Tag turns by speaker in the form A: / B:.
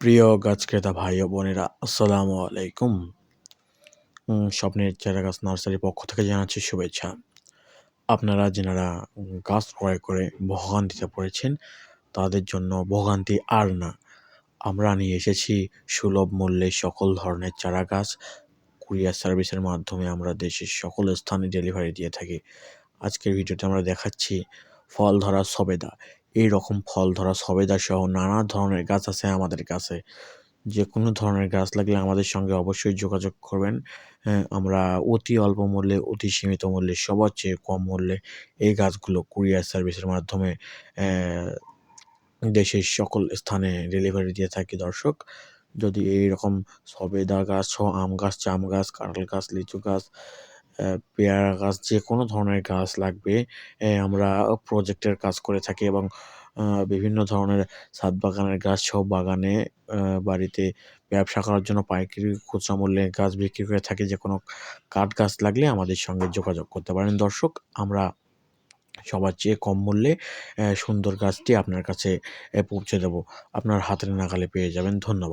A: প্রিয় গাছ ক্রেতা ভাই ও বোনেরা, আসসালামু আলাইকুম। স্বপ্নের চারাগাছ নার্সারির পক্ষ থেকে জানাচ্ছি শুভেচ্ছা। আপনারা যারা গাছ ক্রয় করে ভোগান্তিতে পড়েছেন, তাদের জন্য ভোগান্তি আর না। আমরা নিয়ে এসেছি সুলভ মূল্যে সকল ধরনের চারাগাছ। কুরিয়ার সার্ভিসের মাধ্যমে আমরা দেশের সকল স্থানে ডেলিভারি দিয়ে থাকি। আজকের ভিডিওতে আমরা দেখাচ্ছি ফল ধরা সবেদা। এইরকম ফল ধরা সবেদা সহ নানা ধরনের গাছ আছে আমাদের কাছে। যে কোনো ধরনের গাছ লাগলে আমাদের সঙ্গে অবশ্যই যোগাযোগ করবেন। আমরা অতি অল্প মূল্যে, অতি সীমিত মূল্যে, সবার চেয়ে কম মূল্যে এই গাছগুলো কুরিয়ার সার্ভিসের মাধ্যমে দেশের সকল স্থানে ডেলিভারি দিয়ে থাকি দর্শক। যদি এইরকম সবেদা গাছ সহ আম গাছ, জাম গাছ, কাঁঠাল গাছ, লিচু গাছ, পেয়ারা গাছ, যে কোনো ধরনের গাছ লাগবে, আমরা প্রজেক্টের কাজ করে থাকি এবং বিভিন্ন ধরনের ছাদ বাগানের গাছ সহ বাগানে বাড়িতে ব্যবসা করার জন্য পাইকারি খুচরা মূল্যে গাছ বিক্রি করে থাকি। যে কোনো কাঠ গাছ লাগলে আমাদের সঙ্গে যোগাযোগ করতে পারেন দর্শক। আমরা সবার চেয়ে কম মূল্যে সুন্দর গাছটি আপনার কাছে পৌঁছে দেব। আপনার হাতের নাগালে পেয়ে যাবেন। ধন্যবাদ।